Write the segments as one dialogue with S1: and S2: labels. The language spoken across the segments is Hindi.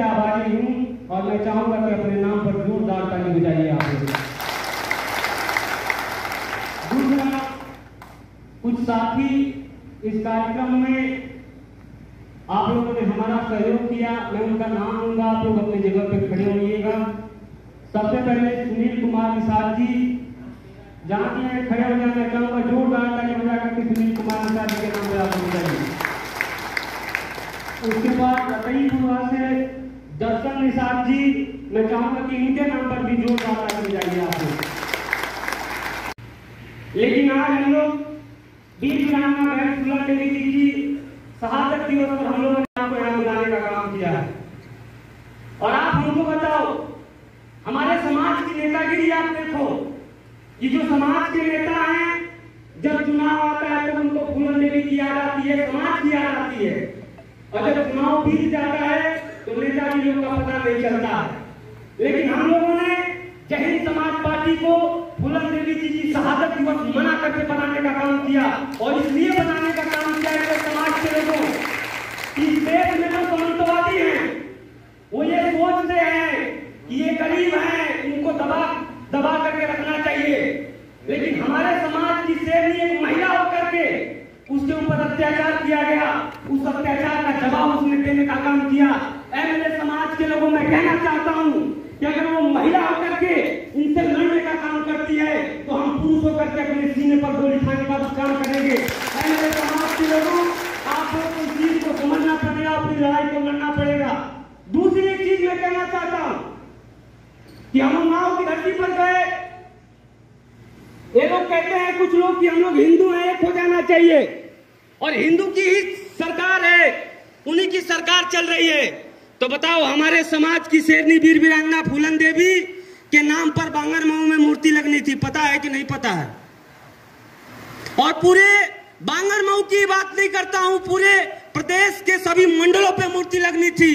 S1: आभारी हूं और मैं चाहूंगा कि अपने नाम पर जोरदार ताली बजाइए आप लोग। दूसरा, कुछ साथी इस कार्यक्रम में आप लोगों ने हमारा सहयोग किया, मैं उनका नाम लूंगा, आप लोग अपनी जगह पे खड़े होइएगा। सबसे पहले सुनील कुमार निषाद जी, जहां भी खड़े हो जाना चाहूंगा, जोरदार ताली बजा करके सुनील कुमार निषाद जी के नाम पर आप बताइए। उसके बाद रतईपुरा से दर्शन निषाद जी, मैं चाहूंगा कि इनके नाम पर भी जोरदार ताली बजाइए आप लोग। लेकिन आज हम लोग वीर वीरांगना बहन फूलन देवी जी की शहादत दिवस पर हम लोगों ने आपको यहाँ बुलाने का काम किया है। और आप हमको बताओ, हमारे समाज की नेतागिरी आप देखो, ये जो समाज के नेता हैं, जब चुनाव आता है तो उनको फूलन देवी की याद आती है, समाज की याद आती है, और जब चुनाव बीत जाता है तो नेतागिरियों का पता नहीं चलता है। लेकिन हम लोगों ने जय हिंद समाज पार्टी को फूलन देवी जी की शहादत दिवस मना करके बनाने का काम किया, और इसलिए बनाने का काम किया कि समाज के लोगों इस देश में जो सामंतवादी हैं वो ये सोचते हैं कि ये गरीब हैं, इनको दबा करके रखना चाहिए। लेकिन हमारे समाज की शेरनी एक महिला होकर के उसके ऊपर अत्याचार किया गया, उस अत्याचार का जवाब उसने देने का काम किया। मेरे समाज के लोगों मैं कहना चाहता हूँ कि अगर वो महिला होकर के इनसे लड़ने का काम करती है तो हम पुरुष होकर के अपने सीने पर गोली खाने का काम करेंगे। मेरे समाज के लोगों, आप लोग इस चीज को समझना पड़ेगा, अपनी लड़ाई को लड़ना पड़ेगा। दूसरी एक चीज मैं कहना चाहता हूँ कि हम उन्नाव की धरती पर गए, ये लोग कहते हैं कुछ लोग कि हम लोग हिंदू हैं, एक हो जाना चाहिए, और हिंदू की ही सरकार है, उन्हीं की सरकार चल रही है। तो बताओ, हमारे समाज की शेरनी वीर वीरांगना फूलन देवी के नाम पर बांगरमऊ में मूर्ति लगनी थी, पता है कि नहीं पता है? और पूरे बांगरमऊ की बात नहीं करता हूं, पूरे प्रदेश के सभी मंडलों पे मूर्ति लगनी थी।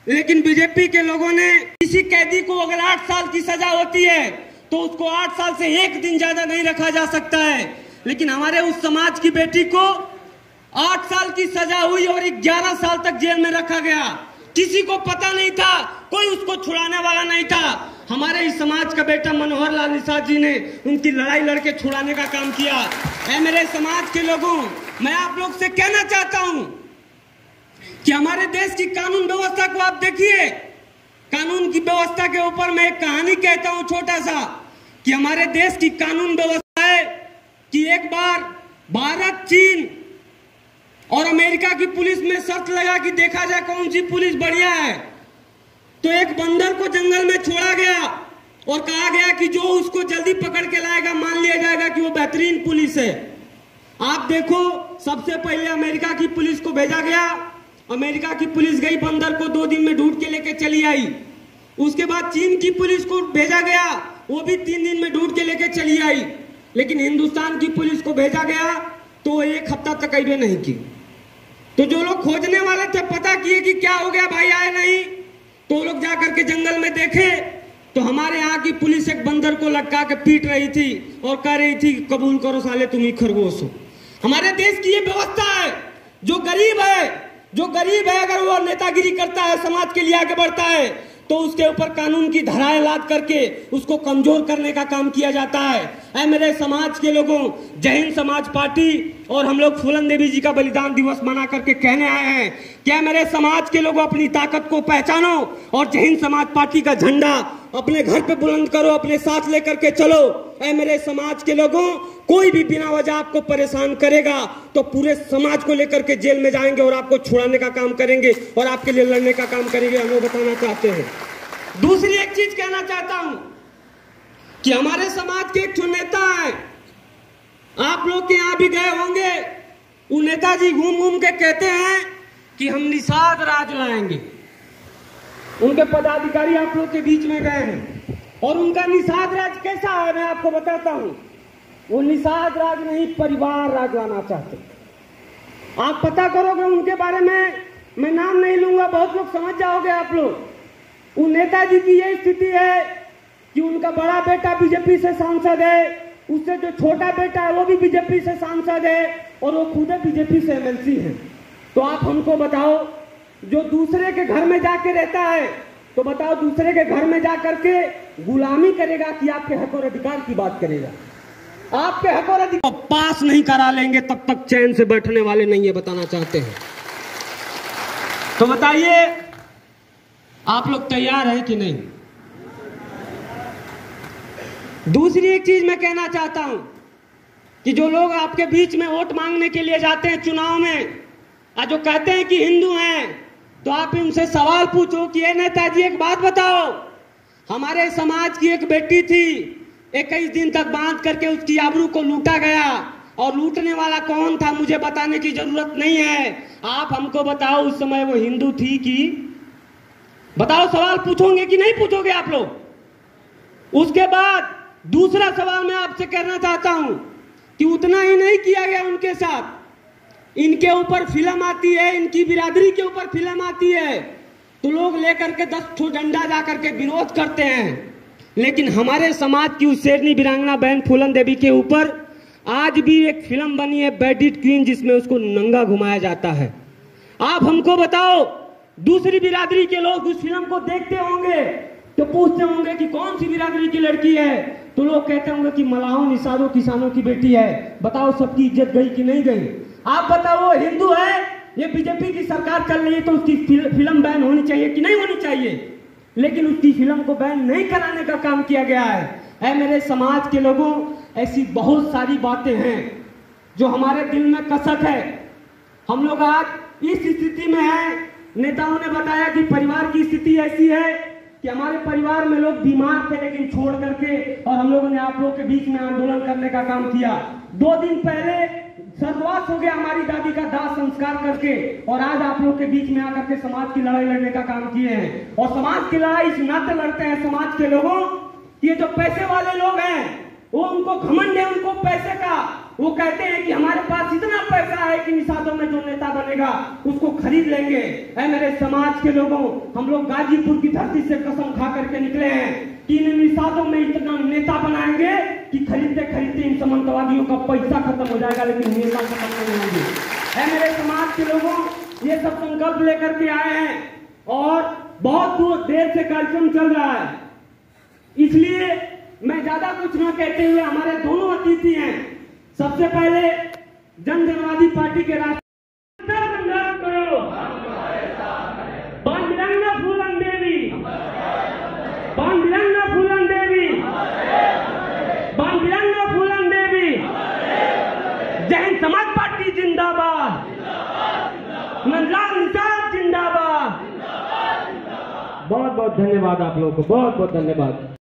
S1: लेकिन बीजेपी के लोगों ने, किसी कैदी को अगर 8 साल की सजा होती है तो उसको 8 साल से 1 दिन ज्यादा नहीं रखा जा सकता है। लेकिन हमारे उस समाज की बेटी को 8 साल की सजा हुई और 11 साल तक जेल में रखा गया। किसी को पता नहीं था, कोई उसको छुड़ाने वाला नहीं था। हमारे इस समाज का बेटा मनोहर लाल निषाद जी ने उनकी लड़ाई लड़के छुड़ाने का काम किया है। मेरे समाज के लोगों, मैं आप लोग से कहना चाहता हूं कि हमारे देश की कानून व्यवस्था को आप देखिए। कानून की व्यवस्था के ऊपर मैं एक कहानी कहता हूं छोटा सा, कि हमारे देश की कानून व्यवस्था है कि एक बार भारत, चीन और अमेरिका की पुलिस में शर्त लगा कि देखा जाए कौन सी पुलिस बढ़िया है। तो एक बंदर को जंगल में छोड़ा गया और कहा गया कि जो उसको जल्दी पकड़ के लाएगा मान लिया जाएगा कि वो बेहतरीन पुलिस है। आप देखो, सबसे पहले अमेरिका की पुलिस को भेजा गया, अमेरिका की पुलिस गई, बंदर को 2 दिन में ढूंढ के लेके चली आई। उसके बाद चीन की पुलिस को भेजा गया, वो भी 3 दिन में ढूंढ के लेके चली आई। लेकिन हिंदुस्तान की पुलिस को भेजा गया तो 1 हफ्ता तक आई नहीं की। तो जो लोग खोजने वाले थे पता किए कि क्या हो गया भाई, आए नहीं, तो वो लोग जाकर के जंगल में देखे तो हमारे यहाँ की पुलिस एक बंदर को लटका के पीट रही थी और कह रही थी कबूल करो साले तुम ही खरगोश हो। हमारे देश की ये व्यवस्था है। जो गरीब है अगर वो नेतागिरी करता है, समाज के लिए आगे बढ़ता है, तो उसके ऊपर कानून की धाराएं लाद करके उसको कमजोर करने का काम किया जाता है। मेरे समाज के लोगों, जय हिंद समाज पार्टी और हम लोग फूलन देवी जी का बलिदान दिवस मना करके कहने आए हैं, क्या मेरे समाज के लोगों अपनी ताकत को पहचानो और जय हिंद समाज पार्टी का झंडा अपने घर पे बुलंद करो, अपने साथ लेकर के चलो। मेरे समाज के लोगों, कोई भी बिना वजह आपको परेशान करेगा तो पूरे समाज को लेकर के जेल में जाएंगे और आपको छुड़ाने का काम करेंगे और आपके लिए लड़ने का काम करेंगे, हम लोग बताना चाहते हैं। दूसरी एक चीज कहना चाहता हूं कि हमारे समाज के एक नेता है, आप लोग के यहाँ भी गए होंगे, वो नेताजी घूम घूम के कहते हैं कि हम निषाद राज लाएंगे। उनके पदाधिकारी आप लोग के बीच में गए हैं और उनका निषाद राज कैसा है मैं आपको बताता हूं। वो निषाद राज नहीं, परिवार राज लाना चाहते। आप पता करोगे उनके बारे में, मैं नाम नहीं लूंगा, बहुत लोग समझ जाओगे आप लोग। उन नेताजी की ये स्थिति है कि उनका बड़ा बेटा बीजेपी से सांसद है, उससे जो छोटा बेटा है वो भी बीजेपी से सांसद है और वो खुद बीजेपी से एमएलसी है। तो आप हमको बताओ जो दूसरे के घर में जाके रहता है, तो बताओ दूसरे के घर में जा करके गुलामी करेगा कि आपके हक और अधिकार की बात करेगा? आपके हक और अधिकार पास नहीं करा लेंगे तब तक चैन से बैठने वाले नहीं, ये बताना चाहते हैं। तो बताइए आप लोग तैयार हैं कि नहीं? दूसरी एक चीज मैं कहना चाहता हूं कि जो लोग आपके बीच में वोट मांगने के लिए जाते हैं चुनाव में, और जो कहते हैं कि हिंदू हैं, तो आप उनसे सवाल पूछो कि ये नेताजी एक बात बताओ, हमारे समाज की एक बेटी थी, 21 दिन तक बांध करके उसकी आबरू को लूटा गया, और लूटने वाला कौन था मुझे बताने की जरूरत नहीं है, आप हमको बताओ उस समय वो हिंदू थी कि? बताओ, सवाल पूछोगे कि नहीं पूछोगे आप लोग? उसके बाद दूसरा सवाल मैं आपसे करना चाहता हूं कि उतना ही नहीं किया गया उनके साथ, इनके ऊपर फिल्म आती है, इनकी बिरादरी के ऊपर फिल्म आती है, तो लोग लेकर के 10 ठो डंडा जा करके विरोध करते हैं। लेकिन हमारे समाज की उस शेरनी वीरांगना बहन फूलन देवी के ऊपर आज भी एक फिल्म बनी है बैडिट क्वीन, जिसमें उसको नंगा घुमाया जाता है। आप हमको बताओ, दूसरी बिरादरी के लोग उस फिल्म को देखते होंगे तो पूछते होंगे कि कौन सी बिरादरी की लड़की है, तो लोग कहते होंगे कि मलाहों निषादों किसानों की बेटी है। बताओ सबकी इज्जत गई कि नहीं गई? आप बताओ, वो हिंदू है, ये बीजेपी की सरकार चल रही है, तो उसकी फिल्म बैन होनी चाहिए कि नहीं होनी चाहिए? लेकिन उसकी फिल्म को बैन नहीं कराने का काम किया गया है। ऐ मेरे समाज के लोगों, ऐसी बहुत सारी बातें हैं जो हमारे दिल में कसक है। हम लोग आज इस स्थिति में हैं। नेताओं ने बताया कि परिवार की स्थिति ऐसी है कि हमारे परिवार में लोग बीमार थे, लेकिन छोड़ करके, और हम लोगों ने आप लोगों के बीच में आंदोलन करने का काम किया। 2 दिन पहले स्वर्गवास हो गया हमारी दादी का दाह संस्कार करके, और आज आप लोग के बीच में आकर के समाज की लड़ाई लड़ने का काम किए हैं। और समाज की लड़ाई इस नाते लड़ते हैं समाज के लोगों, ये जो पैसे वाले लोग हैं, वो उनको घमंड है उनको पैसे का। वो कहते हैं कि हमारे पास इतना पैसा है कि निषादों में जो नेता बनेगा उसको खरीद लेंगे। ऐ मेरे समाज के लोगों, हम लोग गाजीपुर की धरती से कसम खा करके निकले हैं कि इन निषादों में इतना नेता बनाएंगे कि खरीदते खरीदते इन सामंतवादियों का पैसा खत्म हो जाएगा, लेकिन नेता खत्म नहीं होंगे। ऐ मेरे समाज के लोगों, ये सब संकल्प लेकर के आए हैं, और बहुत दूर देर से कार्यक्रम चल रहा है, इसलिए मैं ज्यादा कुछ न कहते हुए, हमारे दोनों अतिथि हैं, सबसे पहले जन जनवादी पार्टी के राष्ट्रीय संग्राम करो, बांधरंगा फूलन देवी, बांधरंगा फूलन देवी, बांधरंगा फूलन देवी, जय हिंद समाज पार्टी जिंदाबाद, नंदलाल निषाद जिंदाबाद। बहुत बहुत धन्यवाद आप लोगों को, बहुत बहुत धन्यवाद।